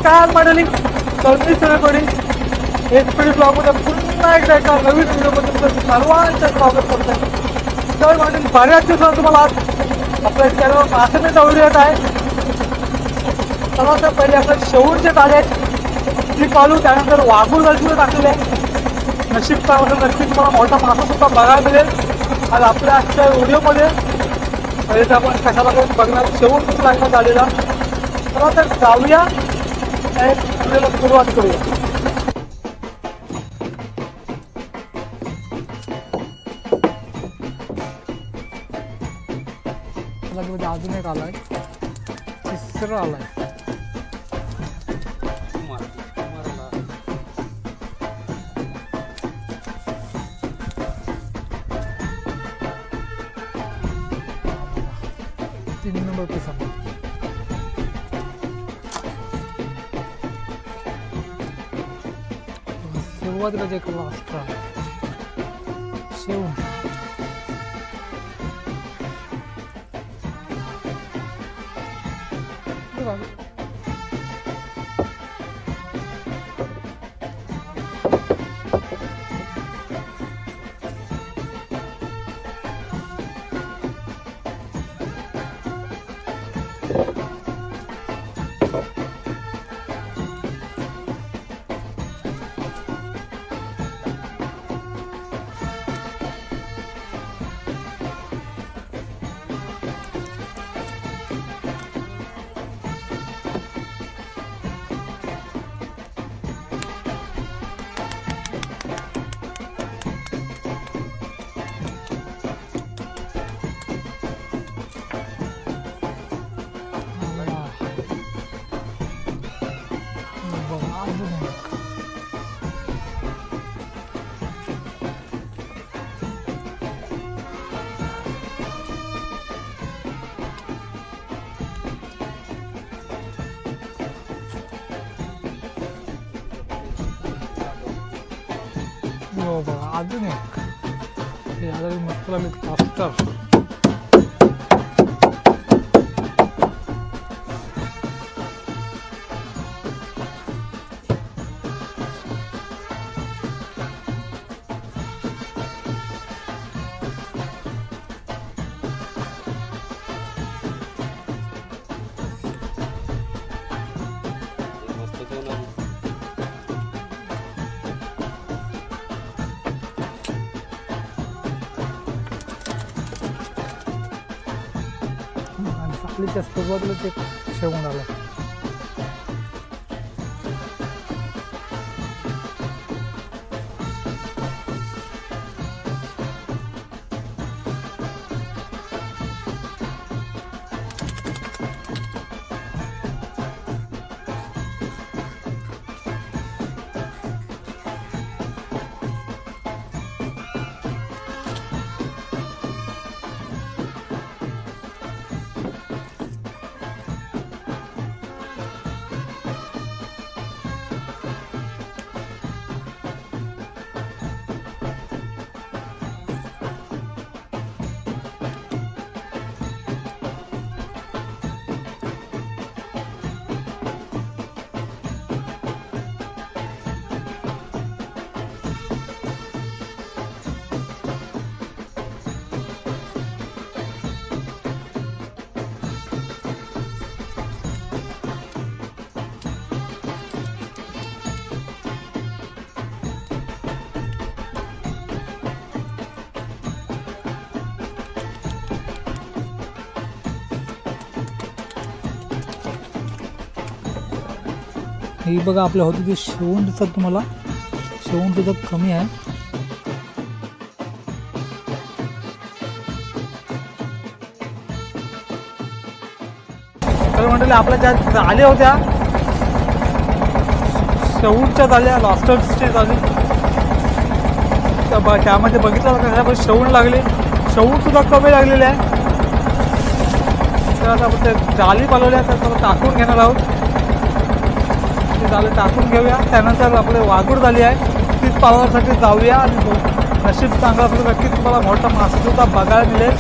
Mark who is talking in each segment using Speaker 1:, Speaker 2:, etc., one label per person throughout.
Speaker 1: नमस्कार मंडळी, कल्पनी सूर्यकोडी एसपीडी ब्लॉगमध्ये पुन्हा एकदा एका नवीन व्हिडिओमध्ये तुमचं सर्वांचं स्वागत करतोय. तर मंडळी, बऱ्याच दिवसात तुम्हाला आज आपल्या चॅनलवर मासेचा व्हिडिओ येत आहे. चला तर पहिले आपल्या शेवटचे ताजे ती पालू, त्यानंतर वाघूर गलतीवर टाकलेले आहे. नशीब काय होतं, नक्कीच तुम्हाला मोठा मासा सुद्धा बघायला मिळेल आज आपल्या आजच्या व्हिडिओमध्ये. पहिले तर आपण कशाला करून बघणार शेवट लागण्यात आलेला. चला तर जाऊया आणि व्हिडिओला सुरुवात करूया. अजून एक आलाय, तिसरं आलाय. तीन नंबर पीस आहे. सुरुवातीला जे कला असतात शेवून अजून एक मस्त लागले कास्टर. आपल्या सुरुवातीलाच एक शेवून आला. ही बघा आपल्या होती ती शेवून दिसतात तुम्हाला. शेवून सुद्धा कमी आहे. तर मंडळी, आपल्या ज्या जाळ्या होत्या शेवूनच्या जाळ्या लॉस्टर्सची जाळी, त्यामध्ये बघितलं का शेवून लागले. शेवून सुद्धा कमी लागलेले आहे. तर आता आपण ते जाळी पालवल्या तर टाकून घेणार आहोत. जाळी टाकून घेऊया. त्यानंतर आपले वाघूर झाली आहे तीच पालवण्यासाठी जाऊया. आणि नशीब चांगलं असलं नक्कीच तुम्हाला मोठा मासा सुद्धा बघायला मिळेल.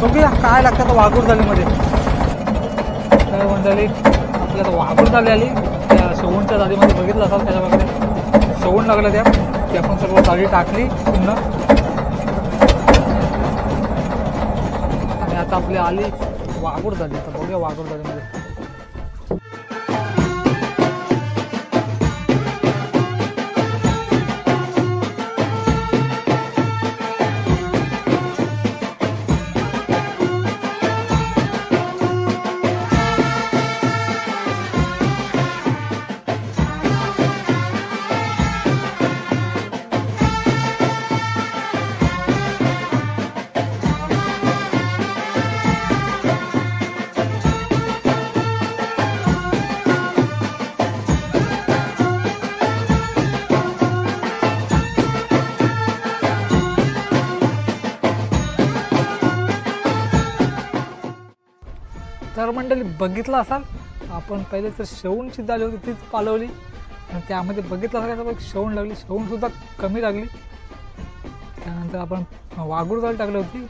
Speaker 1: बघूया काय लागतं वाघूर झालीमध्ये. तर मंडळी आपली आता वाघूर झाली आली त्या शेवणच्या जाळीमध्ये बघितलं असाल त्याच्या वगैरे शेवण लागलं त्या ती आपण सर्व जाळी टाकली पुन्हा आणि आता आपली आली वाघूर झाली. आता बघूया वाघूर जाळीमध्ये तर मंडळी बघितलं असाल आपण पहिले तर शेवणची जाळी होती तीच पालवली आणि त्यामध्ये बघितलं असाल का शेवण लागली, शेवणसुद्धा कमी लागली. त्यानंतर आपण वाघूर जाळी टाकली होती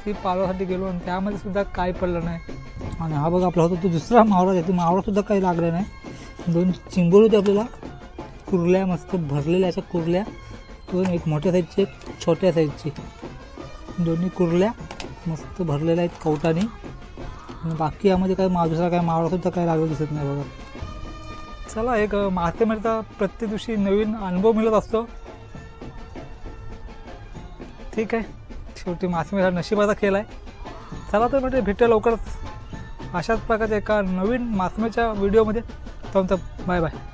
Speaker 1: ती पालवासाठी गेलो आणि त्यामध्ये सुद्धा काही पडलं नाही. आणि हा बघा आपला होता तो दुसरा मावळा आहे, मावळासुद्धा काही लागला नाही. 2 चिंबोरी होते आपल्याला कुर्ल्या मस्त भरलेल्या अशा कुर्ल्या, 2 एक मोठ्या साईजची एक छोट्या साईजची, दोन्ही कुर्ल्या मस्त भरलेल्या आहेत कवटाने. आणि बाकी यामध्ये काय दुसरा काय मावळासुद्धा काय लागलं दिसत नाही बघा. चला एक मासेमारीचा प्रत्येक दिवशी नवीन अनुभव मिळत असतो. ठीक आहे, शेवटी मासेमारी नशिबाचा खेळ आहे. चला तर म्हणजे भेटूया लवकरच अशाच प्रकारच्या एका नवीन मासेमारीच्या व्हिडिओमध्ये. तुमचं बाय बाय.